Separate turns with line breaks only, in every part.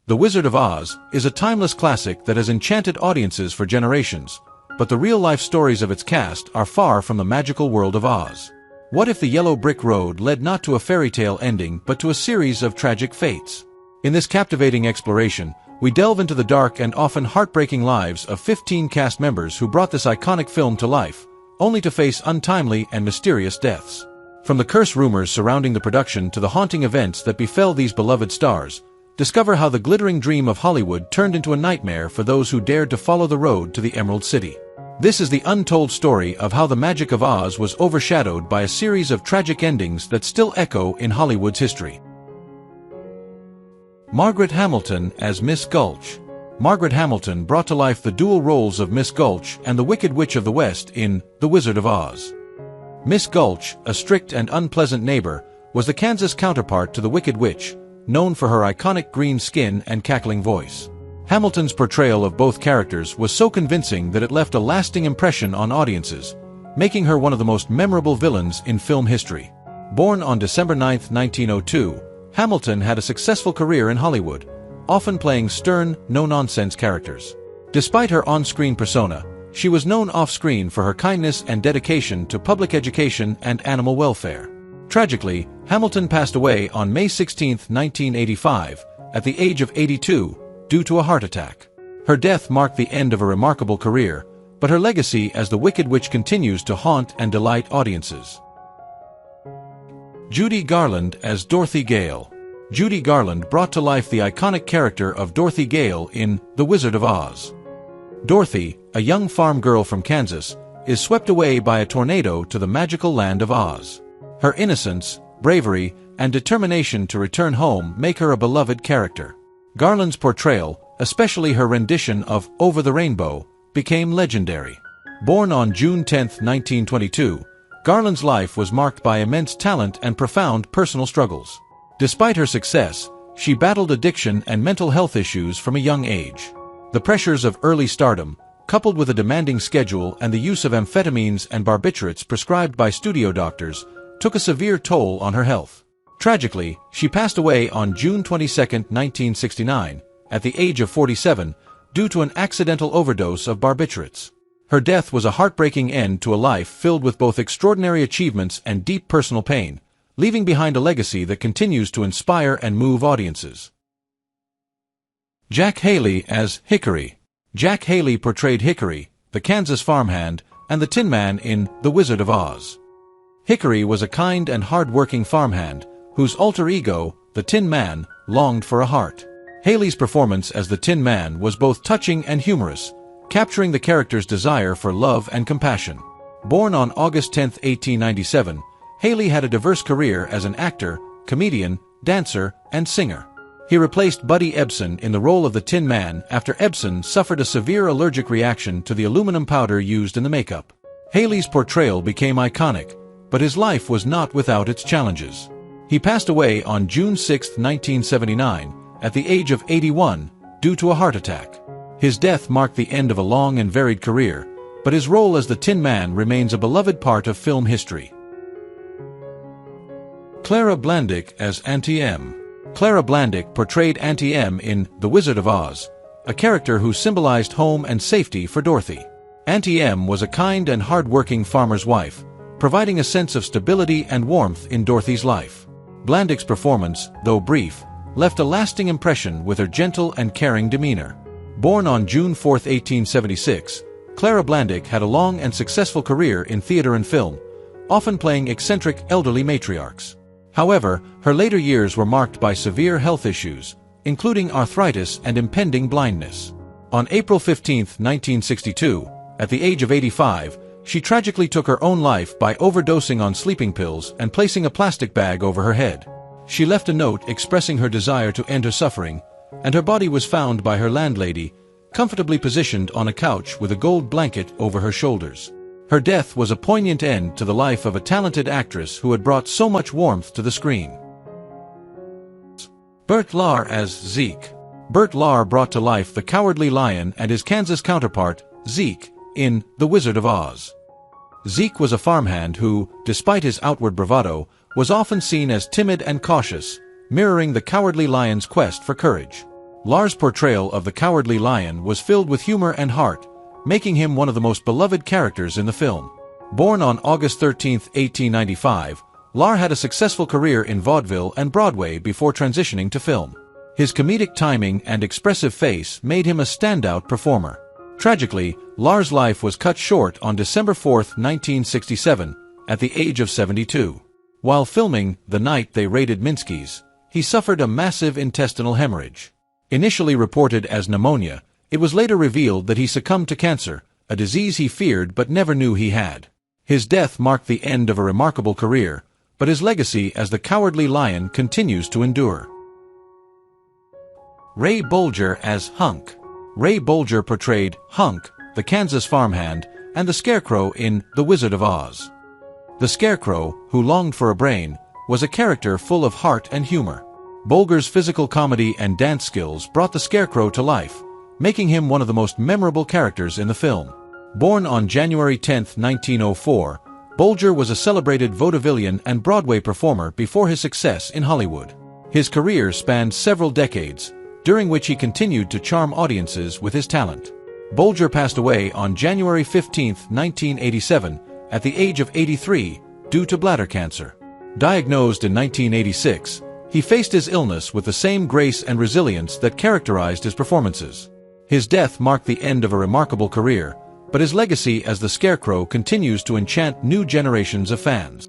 The Wizard of Oz is a timeless classic that has enchanted audiences for generations, but the real-life stories of its cast are far from the magical world of Oz. What if the yellow brick road led not to a fairy tale ending but to a series of tragic fates? In this captivating exploration, we delve into the dark and often heartbreaking lives of 15 cast members who brought this iconic film to life, only to face untimely and mysterious deaths. From the curse rumors surrounding the production to the haunting events that befell these beloved stars, discover how the glittering dream of Hollywood turned into a nightmare for those who dared to follow the road to the Emerald City. This is the untold story of how the magic of Oz was overshadowed by a series of tragic endings that still echo in Hollywood's history. Margaret Hamilton as Miss Gulch. Margaret Hamilton brought to life the dual roles of Miss Gulch and the Wicked Witch of the West in The Wizard of Oz. Miss Gulch, a strict and unpleasant neighbor, was the Kansas counterpart to the Wicked Witch, known for her iconic green skin and cackling voice. Hamilton's portrayal of both characters was so convincing that it left a lasting impression on audiences, making her one of the most memorable villains in film history. Born on December 9, 1902, Hamilton had a successful career in Hollywood, often playing stern, no-nonsense characters. Despite her on-screen persona, she was known off-screen for her kindness and dedication to public education and animal welfare. Tragically, Hamilton passed away on May 16, 1985, at the age of 82, due to a heart attack. Her death marked the end of a remarkable career, but her legacy as the Wicked Witch continues to haunt and delight audiences. Judy Garland as Dorothy Gale. Judy Garland brought to life the iconic character of Dorothy Gale in The Wizard of Oz. Dorothy, a young farm girl from Kansas, is swept away by a tornado to the magical land of Oz. Her innocence, bravery, and determination to return home make her a beloved character. Garland's portrayal, especially her rendition of Over the Rainbow, became legendary. Born on June 10, 1922, Garland's life was marked by immense talent and profound personal struggles. Despite her success, she battled addiction and mental health issues from a young age. The pressures of early stardom, coupled with a demanding schedule and the use of amphetamines and barbiturates prescribed by studio doctors, took a severe toll on her health. Tragically, she passed away on June 22, 1969, at the age of 47, due to an accidental overdose of barbiturates. Her death was a heartbreaking end to a life filled with both extraordinary achievements and deep personal pain, leaving behind a legacy that continues to inspire and move audiences. Jack Haley as Hickory. Jack Haley portrayed Hickory, the Kansas farmhand, and the Tin Man in The Wizard of Oz. Hickory was a kind and hard-working farmhand, whose alter ego, the Tin Man, longed for a heart. Haley's performance as the Tin Man was both touching and humorous, capturing the character's desire for love and compassion. Born on August 10, 1897, Haley had a diverse career as an actor, comedian, dancer, and singer. He replaced Buddy Ebsen in the role of the Tin Man after Ebsen suffered a severe allergic reaction to the aluminum powder used in the makeup. Haley's portrayal became iconic, but his life was not without its challenges. He passed away on June 6, 1979, at the age of 81, due to a heart attack. His death marked the end of a long and varied career, but his role as the Tin Man remains a beloved part of film history. Clara Blck as Auntie M. Clara Blck portrayed Auntie M in The Wizard of Oz, a character who symbolized home and safety for Dorothy. Auntie M was a kind and hard-working farmer's wife, providing a sense of stability and warmth in Dorothy's life. Blandck's performance, though brief, left a lasting impression with her gentle and caring demeanor. Born on June 4, 1876, Clara Blck had a long and successful career in theater and film, often playing eccentric elderly matriarchs. However, her later years were marked by severe health issues, including arthritis and impending blindness. On April 15, 1962, at the age of 85, she tragically took her own life by overdosing on sleeping pills and placing a plastic bag over her head. She left a note expressing her desire to end her suffering, and her body was found by her landlady, comfortably positioned on a couch with a gold blanket over her shoulders. Her death was a poignant end to the life of a talented actress who had brought so much warmth to the screen. Bert Lar as Zeke. Bert Lar brought to life the Cowardly Lion and his Kansas counterpart, Zeke, in The Wizard of Oz. Zeke was a farmhand who, despite his outward bravado, was often seen as timid and cautious, mirroring the Cowardly Lion's quest for courage. Lar's portrayal of the Cowardly Lion was filled with humor and heart, making him one of the most beloved characters in the film. Born on August 13, 1895, Lar had a successful career in vaudeville and Broadway before transitioning to film. His comedic timing and expressive face made him a standout performer. Tragically, Lar's life was cut short on December 4, 1967, at the age of 72. While filming The Night They Raided Minsky's, he suffered a massive intestinal hemorrhage. Initially reported as pneumonia, it was later revealed that he succumbed to cancer, a disease he feared but never knew he had. His death marked the end of a remarkable career, but his legacy as the Cowardly Lion continues to endure. Ray Bolger as Hunk. Ray Bolger portrayed Hunk, the Kansas farmhand, and the Scarecrow in The Wizard of Oz. The Scarecrow, who longed for a brain, was a character full of heart and humor. Bolger's physical comedy and dance skills brought the Scarecrow to life, making him one of the most memorable characters in the film. Born on January 10, 1904, Bolger was a celebrated vaudevillian and Broadway performer before his success in Hollywood. His career spanned several decades, during which he continued to charm audiences with his talent. Bolger passed away on January 15, 1987, at the age of 83, due to bladder cancer. Diagnosed in 1986, he faced his illness with the same grace and resilience that characterized his performances. His death marked the end of a remarkable career, but his legacy as the Scarecrow continues to enchant new generations of fans.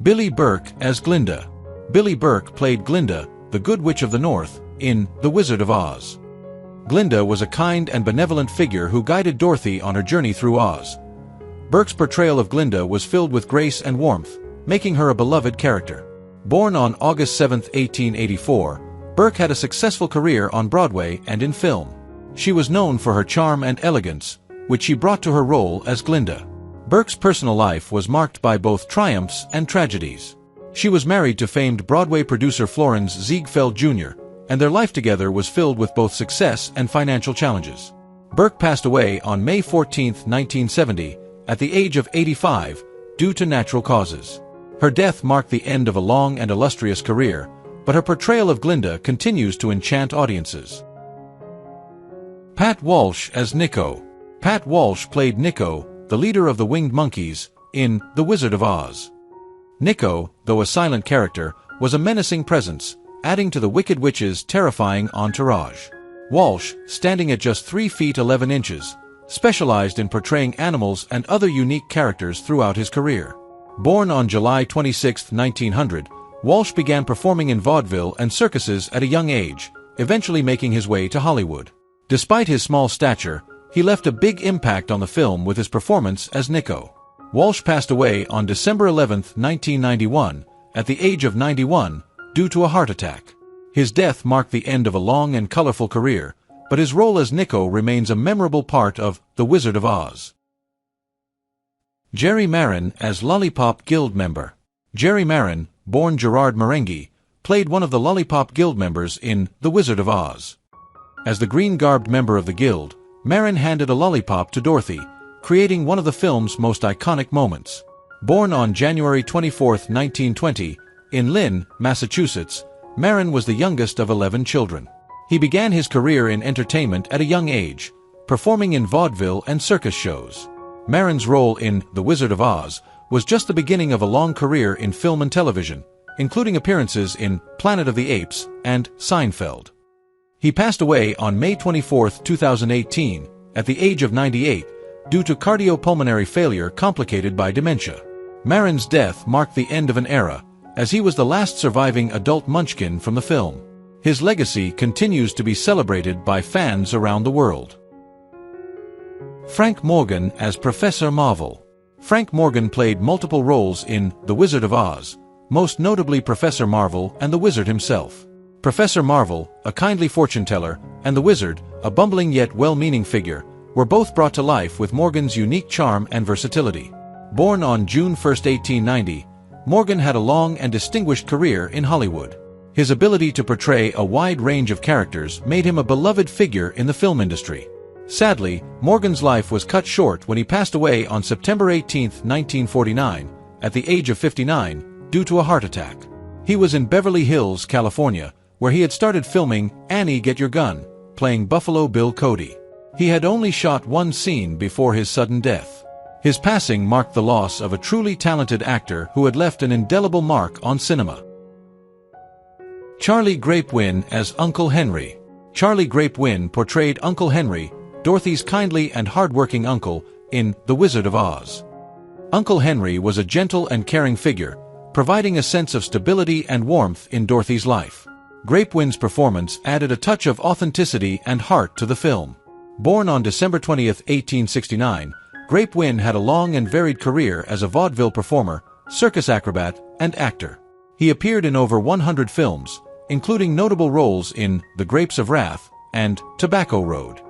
Billie Burke as Glinda. Billie Burke played Glinda, the Good Witch of the North, in The Wizard of Oz. Glinda was a kind and benevolent figure who guided Dorothy on her journey through Oz. Burke's portrayal of Glinda was filled with grace and warmth, making her a beloved character. Born on August 7, 1884, Burke had a successful career on Broadway and in film. She was known for her charm and elegance, which she brought to her role as Glinda. Burke's personal life was marked by both triumphs and tragedies. She was married to famed Broadway producer Florence Ziegfeld Jr., and their life together was filled with both success and financial challenges. Burke passed away on May 14, 1970, at the age of 85, due to natural causes. Her death marked the end of a long and illustrious career, but her portrayal of Glinda continues to enchant audiences. Pat Walsh as Nico. Pat Walsh played Nico, the leader of the Winged Monkeys, in The Wizard of Oz. Nico, though a silent character, was a menacing presence, adding to the Wicked Witch's terrifying entourage. Walsh, standing at just 3 feet 11 inches, specialized in portraying animals and other unique characters throughout his career. Born on July 26, 1900, Walsh began performing in vaudeville and circuses at a young age, eventually making his way to Hollywood. Despite his small stature, he left a big impact on the film with his performance as Nico. Walsh passed away on December 11, 1991, at the age of 91, due to a heart attack. His death marked the end of a long and colorful career, but his role as Nico remains a memorable part of The Wizard of Oz. Jerry Marin as Lollipop Guild member. Jerry Marin, born Gerard Marenghi, played one of the Lollipop Guild members in The Wizard of Oz. As the green-garbed member of the guild, Marin handed a lollipop to Dorothy, creating one of the film's most iconic moments. Born on January 24, 1920, in Lynn, Massachusetts, Marin was the youngest of 11 children. He began his career in entertainment at a young age, performing in vaudeville and circus shows. Marin's role in The Wizard of Oz was just the beginning of a long career in film and television, including appearances in Planet of the Apes and Seinfeld. He passed away on May 24, 2018, at the age of 98, due to cardiopulmonary failure complicated by dementia. Marin's death marked the end of an era, as he was the last surviving adult munchkin from the film. His legacy continues to be celebrated by fans around the world. Frank Morgan as Professor Marvel. Frank Morgan played multiple roles in The Wizard of Oz, most notably Professor Marvel and the Wizard himself. Professor Marvel, a kindly fortune-teller, and the Wizard, a bumbling yet well-meaning figure, were both brought to life with Morgan's unique charm and versatility. Born on June 1, 1890, Morgan had a long and distinguished career in Hollywood. His ability to portray a wide range of characters made him a beloved figure in the film industry. Sadly, Morgan's life was cut short when he passed away on September 18, 1949, at the age of 59, due to a heart attack. He was in Beverly Hills, California, where he had started filming Annie Get Your Gun, playing Buffalo Bill Cody. He had only shot one scene before his sudden death. His passing marked the loss of a truly talented actor who had left an indelible mark on cinema. Charlie Grapwin as Uncle Henry. Charlie Grapwin portrayed Uncle Henry, Dorothy's kindly and hard-working uncle, in The Wizard of Oz. Uncle Henry was a gentle and caring figure, providing a sense of stability and warmth in Dorothy's life. Grapewin's performance added a touch of authenticity and heart to the film. Born on December 20, 1869, Grapwin had a long and varied career as a vaudeville performer, circus acrobat, and actor. He appeared in over 100 films, including notable roles in The Grapes of Wrath and Tobacco Road.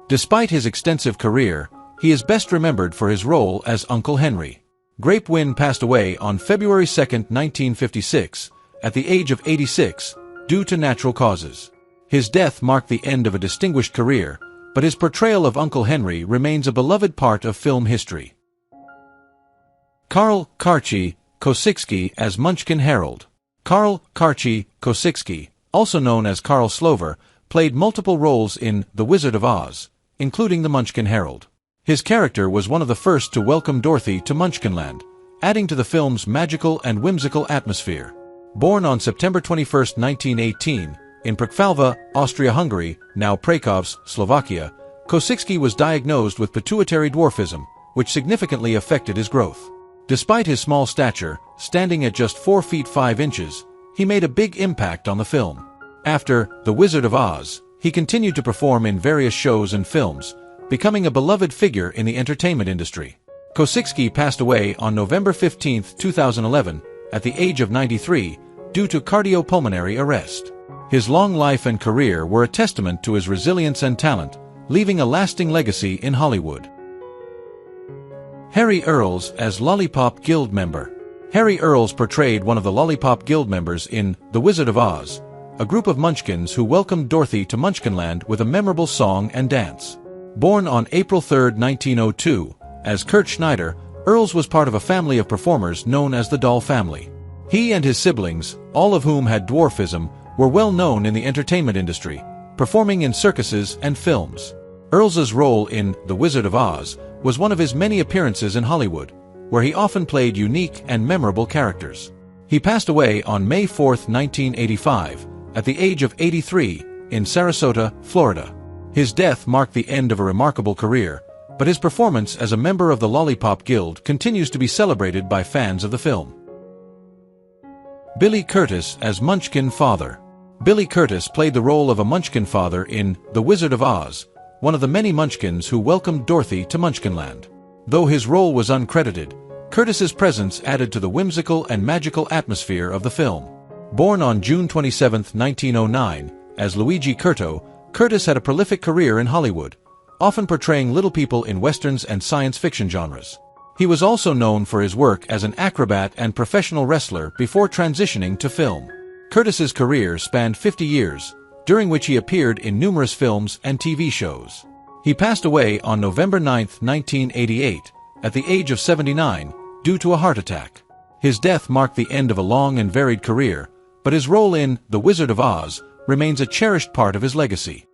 Despite his extensive career, he is best remembered for his role as Uncle Henry. Grapwin passed away on February 2, 1956, at the age of 86, due to natural causes. His death marked the end of a distinguished career, but his portrayal of Uncle Henry remains a beloved part of film history. Karl Koski as Munchkin Harold. Karl Koski, also known as Karl Slover, played multiple roles in The Wizard of Oz, including the Munchkin Herald. His character was one of the first to welcome Dorothy to Munchkinland, adding to the film's magical and whimsical atmosphere. Born on September 21, 1918, in Prachvalva, Austria-Hungary, now Prakovs, Slovakia, Koski was diagnosed with pituitary dwarfism, which significantly affected his growth. Despite his small stature, standing at just 4 feet 5 inches, he made a big impact on the film. After The Wizard of Oz, he continued to perform in various shows and films, becoming a beloved figure in the entertainment industry. Koski passed away on November 15, 2011, at the age of 93, due to cardiopulmonary arrest. His long life and career were a testament to his resilience and talent, leaving a lasting legacy in Hollywood. Harry Earls as Lollipop Guild member. Harry Earls portrayed one of the Lollipop Guild members in The Wizard of Oz, a group of munchkins who welcomed Dorothy to Munchkinland with a memorable song and dance. Born on April 3, 1902, as Kurt Schneider, Earls was part of a family of performers known as the Doll Family. He and his siblings, all of whom had dwarfism, were well known in the entertainment industry, performing in circuses and films. Earls's role in The Wizard of Oz was one of his many appearances in Hollywood, where he often played unique and memorable characters. He passed away on May 4, 1985, at the age of 83, in Sarasota, Florida. His death marked the end of a remarkable career, but his performance as a member of the Lollipop Guild continues to be celebrated by fans of the film. Billy Curtis as Munchkin Father. Billy Curtis played the role of a Munchkin father in The Wizard of Oz, one of the many Munchkins who welcomed Dorothy to Munchkinland. Though his role was uncredited, Curtis's presence added to the whimsical and magical atmosphere of the film. Born on June 27, 1909, as Luigi Curto, Curtis had a prolific career in Hollywood, often portraying little people in westerns and science fiction genres. He was also known for his work as an acrobat and professional wrestler before transitioning to film. Curtis's career spanned 50 years, during which he appeared in numerous films and TV shows. He passed away on November 9, 1988, at the age of 79, due to a heart attack. His death marked the end of a long and varied career, but his role in The Wizard of Oz remains a cherished part of his legacy.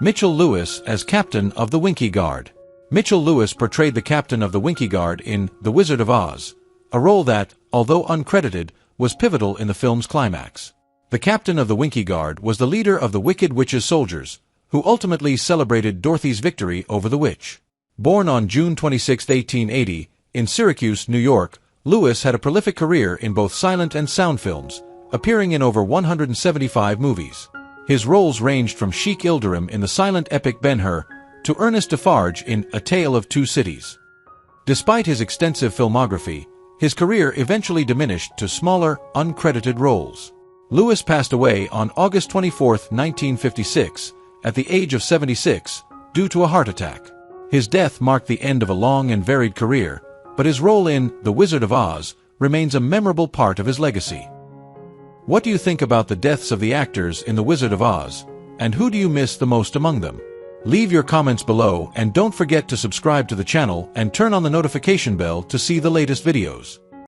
Mitchell Lewis as Captain of the Winky Guard. Mitchell Lewis portrayed the captain of the Winky Guard in The Wizard of Oz, a role that, although uncredited, was pivotal in the film's climax. The captain of the Winky Guard was the leader of the Wicked Witch's soldiers, who ultimately celebrated Dorothy's victory over the witch. Born on June 26, 1880, in Syracuse, New York, Lewis had a prolific career in both silent and sound films, appearing in over 175 movies. His roles ranged from Sheik Ilderim in the silent epic Ben-Hur to Ernest Defarge in A Tale of Two Cities. Despite his extensive filmography, his career eventually diminished to smaller, uncredited roles. Lewis passed away on August 24, 1956, at the age of 76, due to a heart attack. His death marked the end of a long and varied career, but his role in The Wizard of Oz remains a memorable part of his legacy. What do you think about the deaths of the actors in The Wizard of Oz, and who do you miss the most among them? Leave your comments below and don't forget to subscribe to the channel and turn on the notification bell to see the latest videos.